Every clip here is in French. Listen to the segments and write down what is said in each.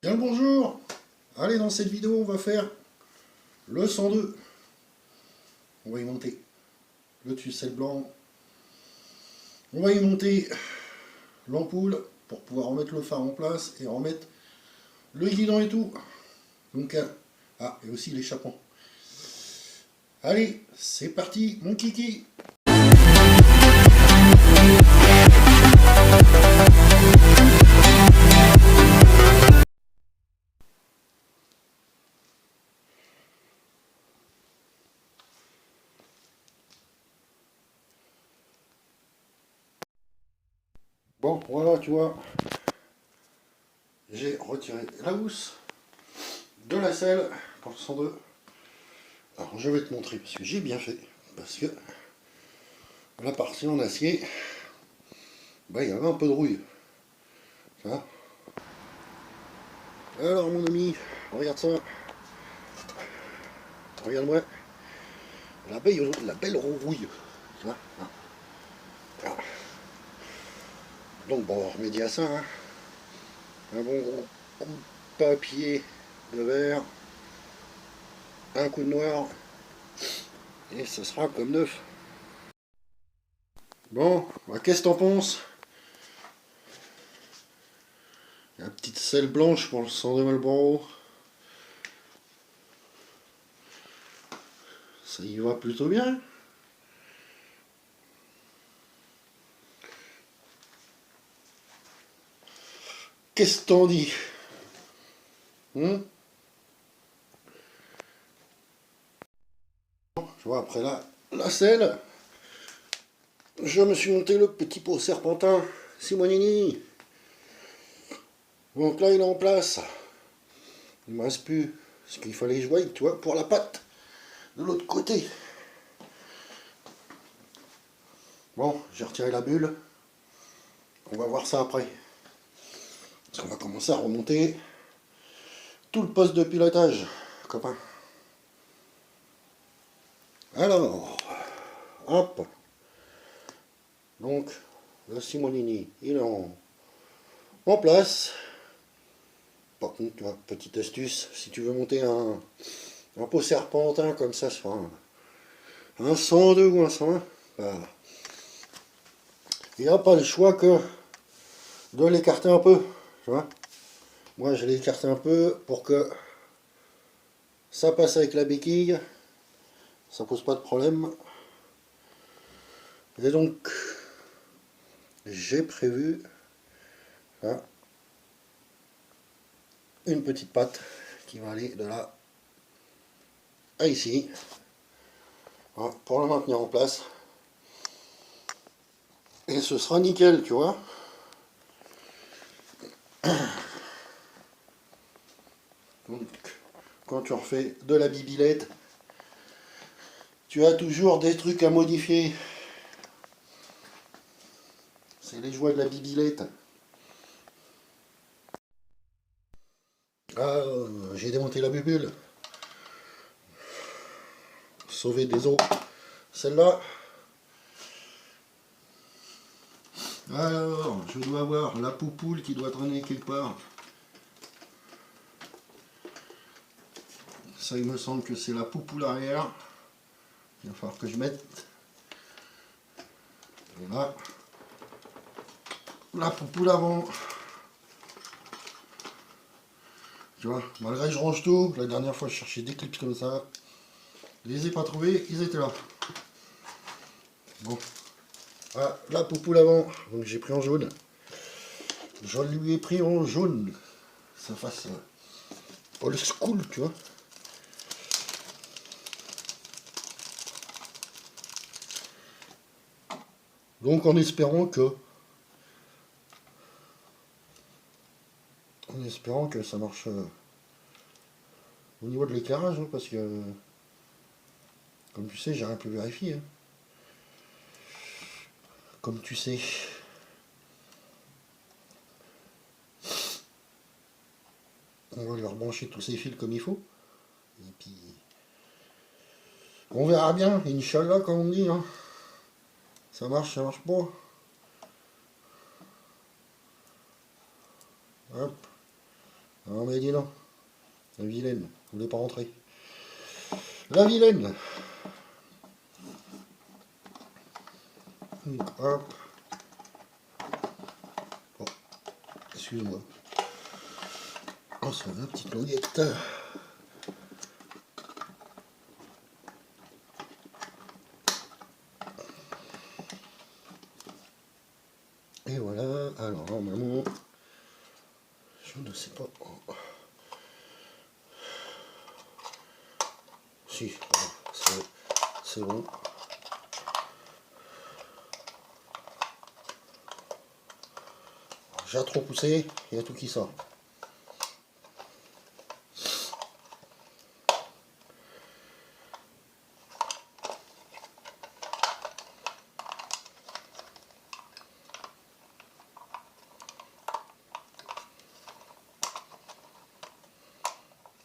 Bien le bonjour. Allez, dans cette vidéo on va faire le 102. On va y monter le tucelle blanc. On va y monter l'ampoule pour pouvoir remettre le phare en place et remettre le guidon et tout. Donc et aussi l'échappement. Allez, c'est parti mon kiki. Bon, voilà, tu vois, j'ai retiré la housse de la selle pour le 102. Alors, je vais te montrer parce que j'ai bien fait. Parce que la partie en acier, il y avait un peu de rouille. Ça. Alors, mon ami, regarde ça. Regarde-moi. La belle rouille. Tu vois. Voilà. Donc, bon, on remédie à ça. Hein. Un bon gros coup de papier de verre. Un coup de noir. Et ce sera comme neuf. Bon, qu'est-ce que t'en penses? La petite selle blanche pour le 102 Marlboro. Ça y va plutôt bien. Qu'est-ce que t'en dis? Tu vois, après la selle, je me suis monté le petit pot serpentin Simonini. Donc là, il est en place. Il ne me reste plus ce qu'il fallait que je voie, tu vois, pour la patte de l'autre côté. Bon, j'ai retiré la bulle. On va voir ça après. Parce qu'on va commencer à remonter tout le poste de pilotage, copain. Alors, hop. Donc, le Simonini, il est en place. Par contre, tu vois, petite astuce, si tu veux monter un pot serpentin comme ça sur un 102 ou un 101, il n'y a pas le choix que de l'écarter un peu. Tu vois, moi, je l'ai écarté un peu pour que ça passe avec la béquille. Ça pose pas de problème. Et donc, j'ai prévu une petite patte qui va aller de là à ici. Voilà, pour le maintenir en place. Et ce sera nickel, tu vois. Donc, quand tu refais de la bibilette, tu as toujours des trucs à modifier. C'est les joies de la bibilette. Ah, j'ai démonté la bubule. Sauver des os. Celle-là. Alors, je dois avoir la poupoule qui doit traîner quelque part. Ça, il me semble que c'est la poupoule arrière. Il va falloir que je mette. Et là, la poupoule avant. Tu vois, malgré que je range tout, la dernière fois je cherchais des clips comme ça. Je les ai pas trouvés, ils étaient là. Bon. Ah, la poupoule avant, donc j'ai pris en jaune. Je lui ai pris en jaune. Ça fasse old school, tu vois. Donc en espérant que ça marche au niveau de l'éclairage, hein, parce que comme tu sais, j'ai rien pu vérifier. Hein. Comme tu sais. On va leur brancher tous ces fils comme il faut. Et puis on verra bien, Inch'Allah comme on dit. Hein. Ça marche pas. Hop. Ah mais dis non, la vilaine, vous voulez pas rentrer. La vilaine. Donc, hop. Oh, excuse-moi. Oh, ça va, petite languette. Et voilà, alors normalement, je ne sais pas. Oh. Si, voilà, c'est bon. J'ai trop poussé, il y a tout qui sort.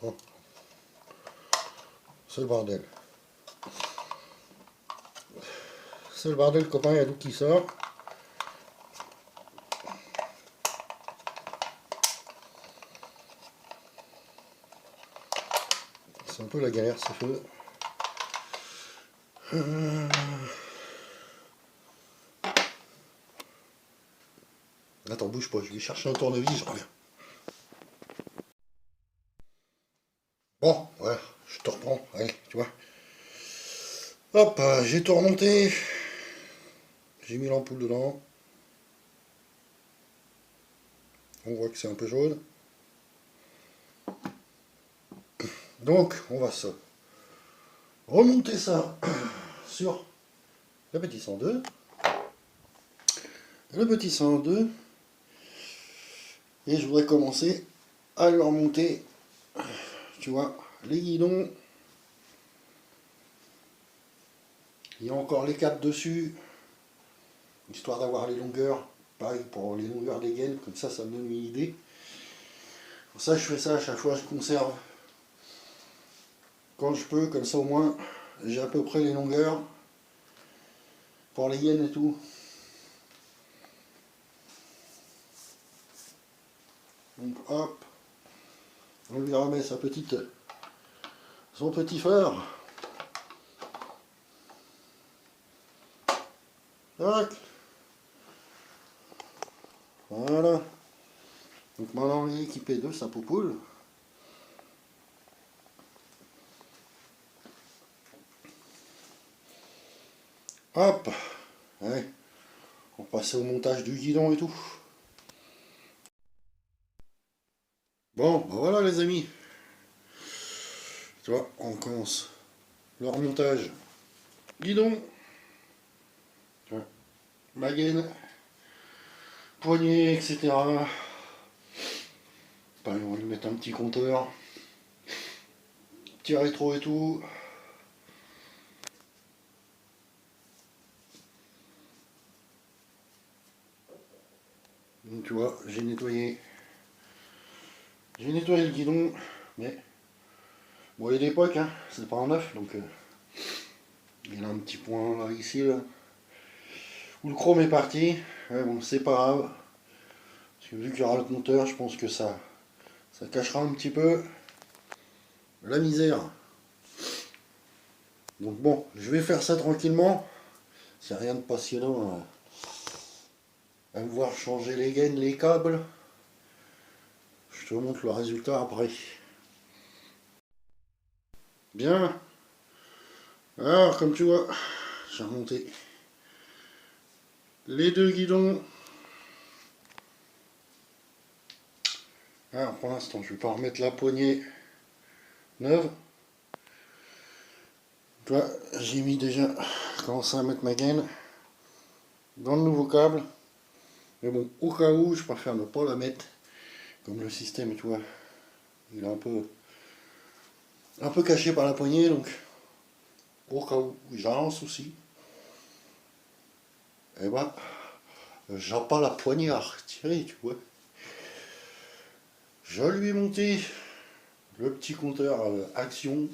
Bon. C'est le bordel. C'est le bordel, copain, il y a tout qui sort. C'est un peu la galère, ce feu. Attends, bouge pas, je vais chercher un tournevis, je reviens. Bon, voilà, je te reprends, allez, tu vois. Hop, j'ai tout remonté. J'ai mis l'ampoule dedans. On voit que c'est un peu jaune. Donc, on va se remonter ça sur le petit 102. Le petit 102. Et je voudrais commencer à le remonter, tu vois, les guidons. Il y a encore les câbles dessus, histoire d'avoir les longueurs. Pareil pour les longueurs des gaines, comme ça me donne une idée. Pour ça, je fais ça à chaque fois, je conserve quand je peux, comme ça au moins j'ai à peu près les longueurs pour les gaines et tout. Donc hop, on lui remet son petit phare. Tac. Voilà. Donc maintenant il est équipé de sa poupoule. Hop. Allez. On va passer au montage du guidon et tout. Bon, ben voilà les amis. Tu vois, on commence le remontage. Guidon. Ma gaine. Poignée, etc. Pareil, on va lui mettre un petit compteur. Petit rétro et tout. Donc tu vois, j'ai nettoyé le guidon, mais bon, il est d'époque, hein, c'est pas en neuf, donc il a un petit point là, ici, là, où le chrome est parti. Ouais, bon, c'est pas grave, parce que vu qu'il y aura le compteur, je pense que ça cachera un petit peu la misère. Donc bon, je vais faire ça tranquillement, c'est rien de passionnant à me voir changer les gaines, les câbles. Je te montre le résultat après. Bien. Alors, comme tu vois, j'ai remonté les deux guidons. Alors, pour l'instant, je ne vais pas remettre la poignée neuve. Tu vois, j'ai mis déjà, commencé à mettre ma gaine dans le nouveau câble. Mais bon, au cas où, je préfère ne pas la mettre. Comme le système, tu vois, il est un peu caché par la poignée, donc au cas où j'ai un souci, et ben, j'ai pas la poignée à retirer, tu vois. Je lui ai monté le petit compteur action.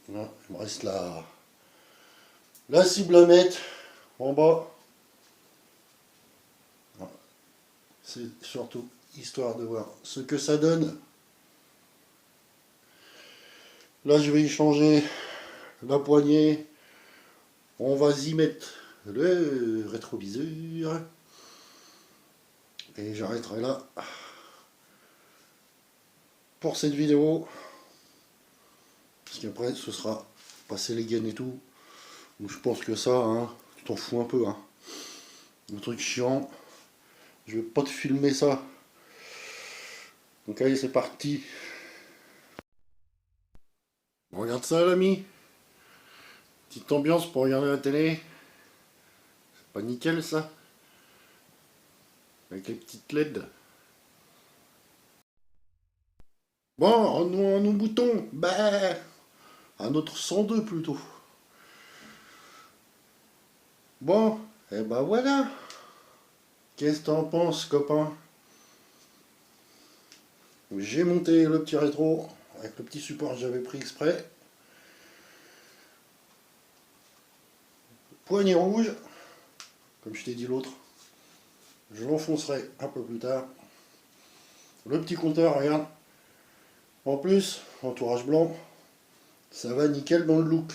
Là, il me reste la cible à mettre en bas. C'est surtout histoire de voir ce que ça donne. Là, je vais y changer la poignée. On va y mettre le rétroviseur. Et j'arrêterai là pour cette vidéo. Parce qu'après, ce sera passer les gaines et tout. Donc, je pense que ça, hein, tu t'en fous un peu. Hein. Le truc chiant. Je vais pas te filmer ça. Donc allez, c'est parti. Regarde ça, l'ami. Petite ambiance pour regarder la télé. C'est pas nickel, ça. Avec les petites LED. Bon, revenons à nos boutons. Bah, à notre 102 plutôt. Bon, et ben voilà. Qu'est-ce que t'en penses, copain? J'ai monté le petit rétro avec le petit support que j'avais pris exprès. Poignée rouge, comme je t'ai dit l'autre. Je l'enfoncerai un peu plus tard. Le petit compteur, regarde. En plus, entourage blanc, ça va nickel dans le look.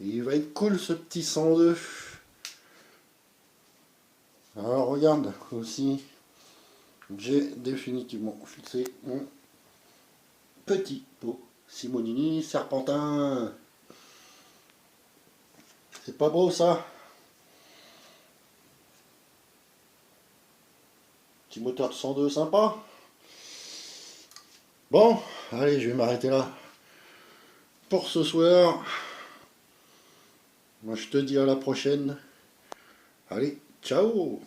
Il va être cool ce petit 102. Alors regarde aussi, j'ai définitivement fixé mon petit pot Simonini Serpentin. C'est pas beau ça? Petit moteur de 102 sympa. Bon, allez, je vais m'arrêter là pour ce soir. Moi je te dis à la prochaine. Allez, ciao!